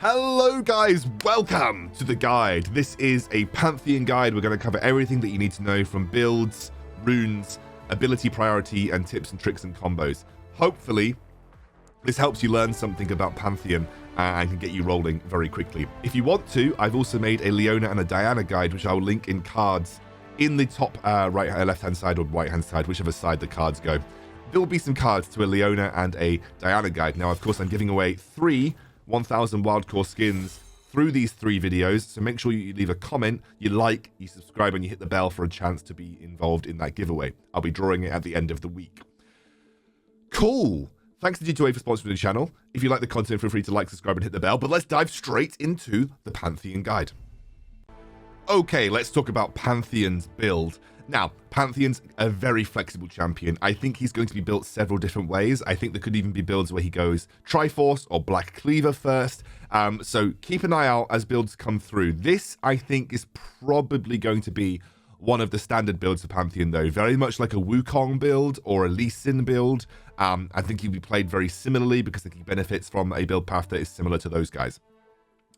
Hello guys, welcome to the guide. This is a Pantheon guide. We're going to cover everything that you need to know from builds, runes, ability priority, and tips and tricks and combos. Hopefully, this helps you learn something about Pantheon and can get you rolling very quickly. If you want to, I've also made a Leona and a Diana guide, which I will link in cards in the top left-hand side or right-hand side, whichever side the cards go. There will be some cards to a Leona and a Diana guide. Now, of course, I'm giving away 3 1000 wildcore skins through these 3 videos, so make sure you leave a comment, you like, you subscribe, and you hit the bell for a chance to be involved in that giveaway. I'll be drawing it at the end of the week. Cool. Thanks to G2A for sponsoring the channel. If you like the content, feel free to like, subscribe, and hit the bell, but let's dive straight into the Pantheon guide. Okay, let's talk about Pantheon's build. Now, Pantheon's a very flexible champion. I think he's going to be built several different ways. I think there could even be builds where he goes Triforce or Black Cleaver first. So keep an eye out as builds come through. This, I think, is probably going to be one of the standard builds of Pantheon, though. Very much like a Wukong build or a Lee Sin build. I think he'll be played very similarly because I think he benefits from a build path that is similar to those guys.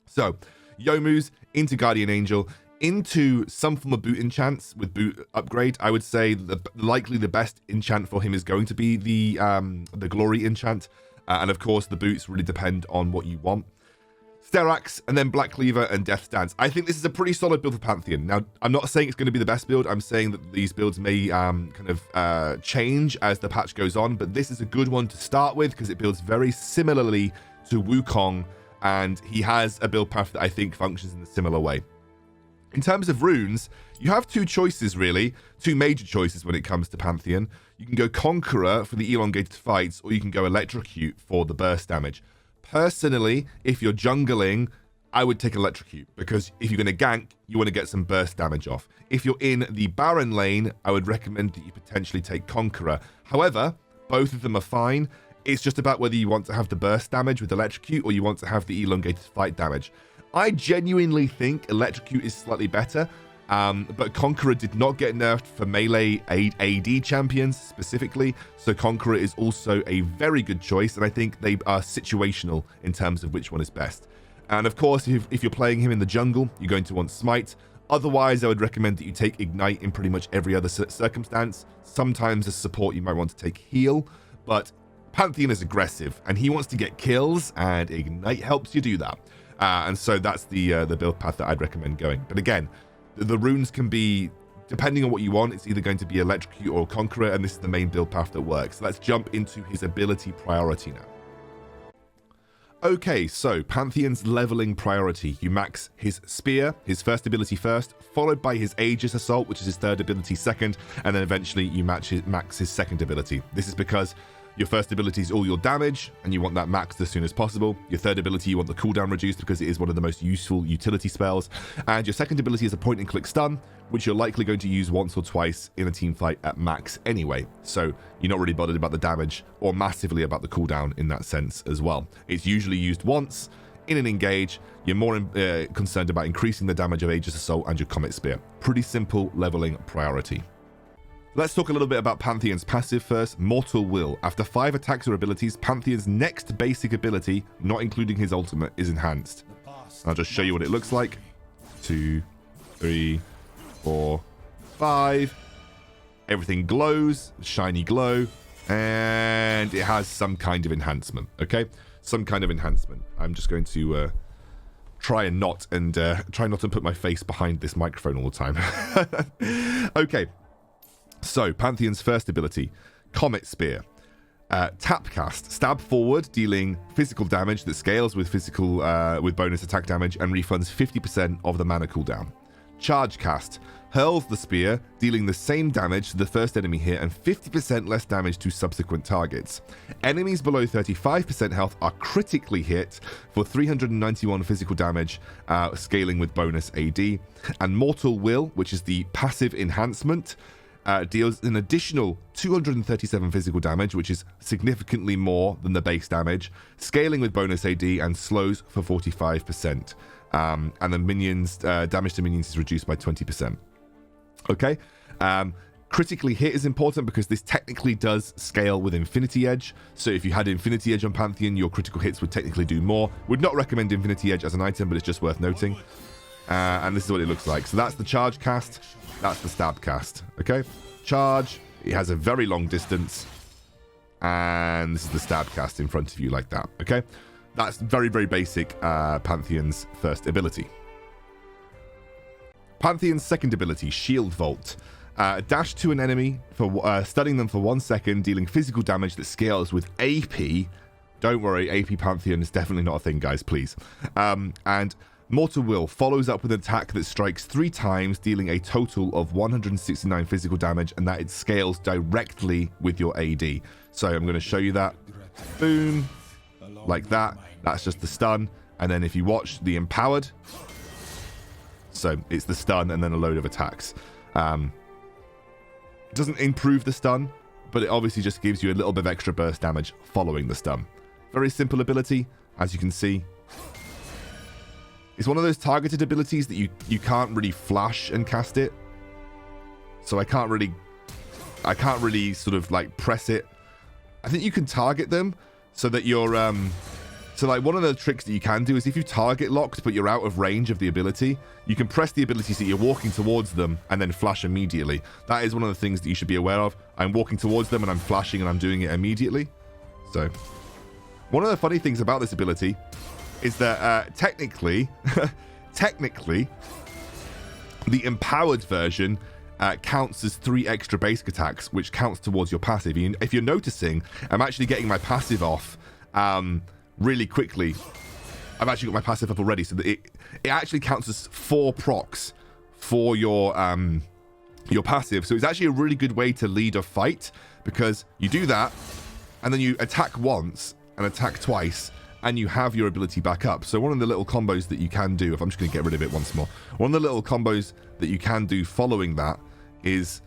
So, Youmuu's into Guardian Angel, into some form of boot enchants with boot upgrade. I would say likely the best enchant for him is going to be the glory enchant, and of course the boots really depend on what you want. Sterax, and then Black Cleaver and Death Dance. I think this is a pretty solid build for Pantheon. Now, I'm not saying it's going to be the best build. I'm saying that these builds may change as the patch goes on, but this is a good one to start with because it builds very similarly to Wukong, and he has a build path that I think functions in a similar way. In terms of runes, you have 2 choices, really. 2 major choices when it comes to Pantheon. You can go Conqueror for the elongated fights, or you can go Electrocute for the burst damage. Personally, if you're jungling, I would take Electrocute, because if you're going to gank, you want to get some burst damage off. If you're in the Baron lane, I would recommend that you potentially take Conqueror. However, both of them are fine. It's just about whether you want to have the burst damage with Electrocute, or you want to have the elongated fight damage. I genuinely think Electrocute is slightly better, but Conqueror did not get nerfed for melee AD champions specifically, so Conqueror is also a very good choice, and I think they are situational in terms of which one is best. And of course, if you're playing him in the jungle, you're going to want Smite. Otherwise, I would recommend that you take Ignite in pretty much every other circumstance. Sometimes as support, you might want to take Heal, but Pantheon is aggressive, and he wants to get kills, and Ignite helps you do that. And so that's the build path that I'd recommend going. But again, the runes can be, depending on what you want, it's either going to be Electrocute or Conqueror, and this is the main build path that works. So let's jump into his ability priority now. Okay, so Pantheon's leveling priority. You max his Spear, his first ability first, followed by his Aegis Assault, which is his third ability second, and then eventually you max his second ability. This is because your first ability is all your damage, and you want that maxed as soon as possible. Your third ability, you want the cooldown reduced because it is one of the most useful utility spells. And your second ability is a point-and-click stun, which you're likely going to use once or twice in a team fight at max anyway. So you're not really bothered about the damage or massively about the cooldown in that sense as well. It's usually used once in an engage. You're more concerned about increasing the damage of Aegis Assault and your Comet Spear. Pretty simple leveling priority. Let's talk a little bit about Pantheon's passive first, Mortal Will. After 5 attacks or abilities, Pantheon's next basic ability, not including his ultimate, is enhanced. I'll just show you what it looks like. 2, 3, 4, 5. Everything glows, shiny glow, and it has some kind of enhancement, okay? Some kind of enhancement. I'm just going to try not to put my face behind this microphone all the time. Okay. So, Pantheon's first ability, Comet Spear. Tap cast, stab forward, dealing physical damage that scales with bonus attack damage and refunds 50% of the mana cooldown. Charge cast, hurls the spear, dealing the same damage to the first enemy hit and 50% less damage to subsequent targets. Enemies below 35% health are critically hit for 391 physical damage, scaling with bonus AD. And Mortal Will, which is the passive enhancement, deals an additional 237 physical damage, which is significantly more than the base damage, scaling with bonus AD and slows for 45%. And the minions damage to minions is reduced by 20%. Okay, Critically hit is important because this technically does scale with Infinity Edge. So if you had Infinity Edge on Pantheon, your critical hits would technically do more. Would not recommend Infinity Edge as an item, but it's just worth noting. And this is what it looks like. So that's the charge cast. That's the stab cast. Okay. Charge. It has a very long distance. And this is the stab cast in front of you like that. Okay. That's very, very basic Pantheon's first ability. Pantheon's second ability, Shield Vault. Dash to an enemy, for stunning them for 1 second, dealing physical damage that scales with AP. Don't worry, AP Pantheon is definitely not a thing, guys, please. And Mortal Will follows up with an attack that strikes 3 times, dealing a total of 169 physical damage, and that it scales directly with your AD. So I'm going to show you that. Boom. Like that. That's just the stun. And then if you watch the Empowered, so it's the stun and then a load of attacks. It doesn't improve the stun, but it obviously just gives you a little bit of extra burst damage following the stun. Very simple ability, as you can see. It's one of those targeted abilities that you can't really flash and cast it. So I can't really sort of like press it. I think you can target them so that you're so like one of the tricks that you can do is if you target locked but you're out of range of the ability, you can press the ability so you're walking towards them and then flash immediately. That is one of the things that you should be aware of. I'm walking towards them and I'm flashing and I'm doing it immediately. So one of the funny things about this ability is that technically the empowered version counts as 3 extra basic attacks, which counts towards your passive. If you're noticing, I'm actually getting my passive off really quickly. I've actually got my passive up already, so that it actually counts as 4 procs for your passive. So it's actually a really good way to lead a fight, because you do that and then you attack once and attack twice and you have your ability back up. So one of the little combos that you can do, if I'm just going to get rid of it once more, one of the little combos that you can do following that is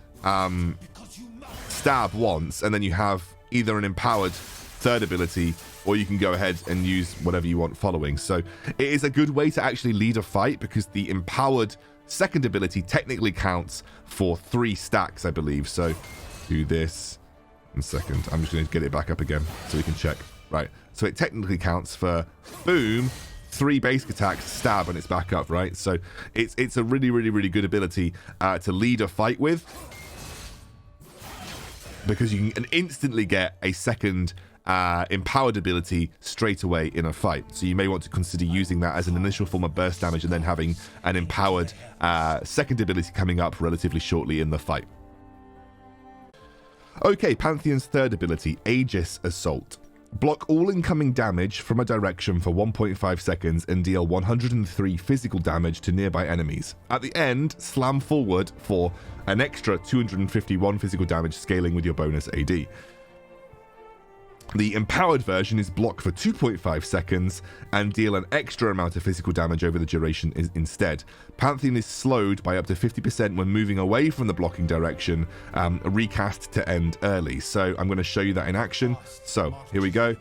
stab once, and then you have either an empowered third ability, or you can go ahead and use whatever you want following. So it is a good way to actually lead a fight, because the empowered second ability technically counts for 3 stacks, I believe. So do this in a second. I'm just going to get it back up again so we can check. Right. So it technically counts for, boom, 3 basic attacks, stab, and it's back up, right? So it's a really, really, really good ability to lead a fight with, because you can instantly get a second empowered ability straight away in a fight. So you may want to consider using that as an initial form of burst damage and then having an empowered second ability coming up relatively shortly in the fight. Okay, Pantheon's third ability, Aegis Assault. Block all incoming damage from a direction for 1.5 seconds and deal 103 physical damage to nearby enemies. At the end, slam forward for an extra 251 physical damage, scaling with your bonus AD. The empowered version is block for 2.5 seconds and deal an extra amount of physical damage over the duration instead. Pantheon is slowed by up to 50% when moving away from the blocking direction, recast to end early. So I'm going to show you that in action. So here we go.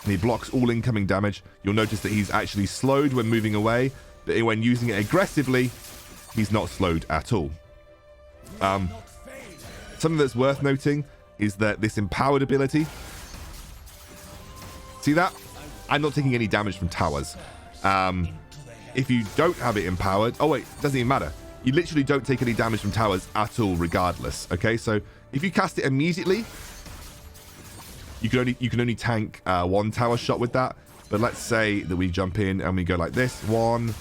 He blocks all incoming damage. You'll notice that he's actually slowed when moving away, but when using it aggressively, he's not slowed at all. Something that's worth noting is that this empowered ability, see that? I'm not taking any damage from towers. If you don't have it empowered, oh wait, it doesn't even matter. You literally don't take any damage from towers at all regardless. Okay, so if you cast it immediately, you can only tank 1 tower shot with that. But let's say that we jump in and we go like this, 1,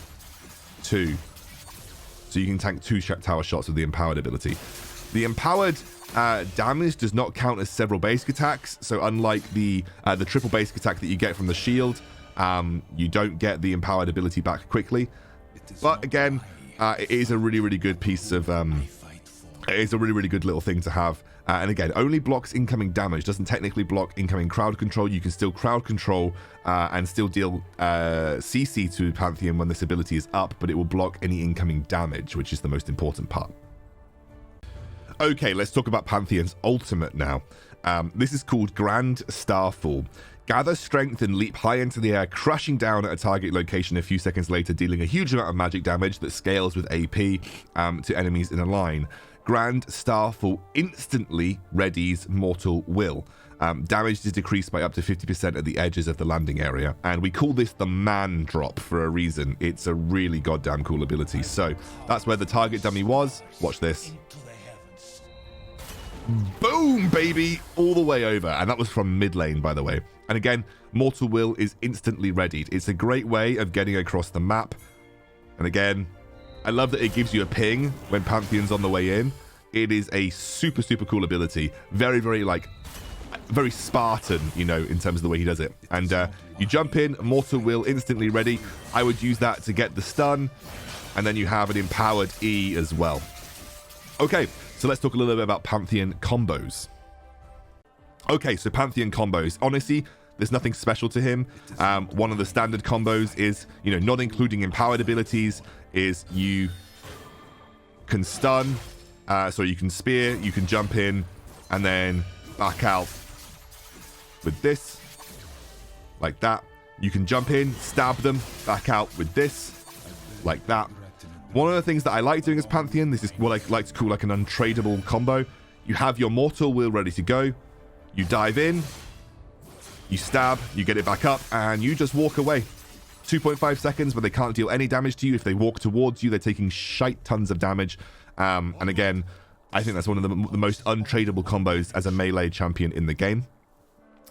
2. So you can tank 2 tower shots with the empowered ability. The empowered damage does not count as several basic attacks, so unlike the triple basic attack that you get from the shield, you don't get the empowered ability back quickly. But again, it is a really, really good piece of it is a really, really good little thing to have. And again, only blocks incoming damage, doesn't technically block incoming crowd control. You can still crowd control and still deal CC to Pantheon when this ability is up, but it will block any incoming damage, which is the most important part. Okay, let's talk about Pantheon's ultimate now. This is called Grand Starfall. Gather strength and leap high into the air, crashing down at a target location a few seconds later, dealing a huge amount of magic damage that scales with AP to enemies in a line. Grand Starfall instantly readies Mortal Will. Damage is decreased by up to 50% at the edges of the landing area. And we call this the man drop for a reason. It's a really goddamn cool ability. So that's where the target dummy was. Watch this. Boom, baby, all the way over. And that was from mid lane, by the way. And again, Mortal Will is instantly readied. It's a great way of getting across the map. And again, I love that it gives you a ping when Pantheon's on the way in. It is a super, super cool ability. Very, very Spartan, you know, in terms of the way he does it. And you jump in, Mortal Will instantly ready. I would use that to get the stun. And then you have an empowered E as well. Okay, so let's talk a little bit about Pantheon combos. Okay, so Pantheon combos. Honestly, there's nothing special to him. One of the standard combos is, you know, not including empowered abilities, is you can stun, so you can spear, you can jump in, and then back out with this, like that. You can jump in, stab them, back out with this, like that. One of the things that I like doing as Pantheon, this is what I like to call like an untradeable combo. You have your Mortal Will ready to go. You dive in, you stab, you get it back up, and you just walk away. 2.5 seconds, but they can't deal any damage to you. If they walk towards you, they're taking shite tons of damage. And again, I think that's one of the most untradeable combos as a melee champion in the game.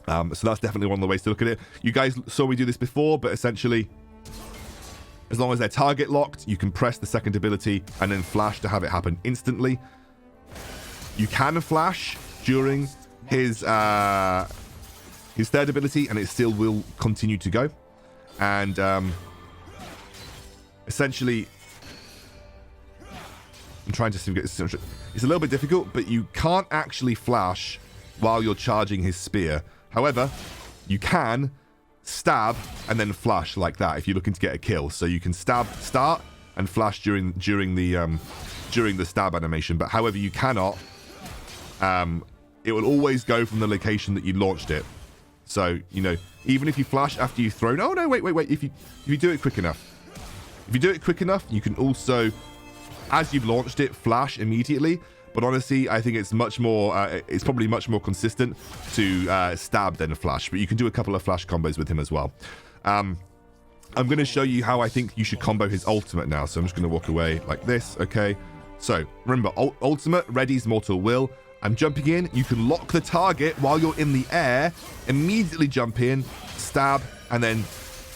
So that's definitely one of the ways to look at it. You guys saw me do this before, but essentially, as long as they're target locked, you can press the second ability and then flash to have it happen instantly. You can flash during his third ability, and it still will continue to go. And essentially, I'm trying to see if it's a little bit difficult, but you can't actually flash while you're charging his spear. However, you can stab and then flash like that if you're looking to get a kill. So you can stab, start, and flash during the stab animation. But however, you cannot. It will always go from the location that you launched it. So, you know, even if you flash after you've thrown... Oh, no, wait. If you do it quick enough. If you do it quick enough, you can also, as you've launched it, flash immediately. But honestly, I think it's much more... it's probably much more consistent to stab than flash. But you can do a couple of flash combos with him as well. I'm going to show you how I think you should combo his ultimate now. So I'm just going to walk away like this, okay? So, remember, ultimate readies Mortal Will. I'm jumping in. You can lock the target while you're in the air. Immediately jump in, stab, and then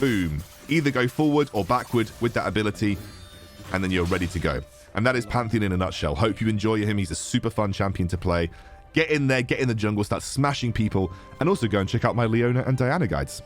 boom. Either go forward or backward with that ability, and then you're ready to go. And that is Pantheon in a nutshell. Hope you enjoy him. He's a super fun champion to play. Get in there, get in the jungle, start smashing people, and also go and check out my Leona and Diana guides.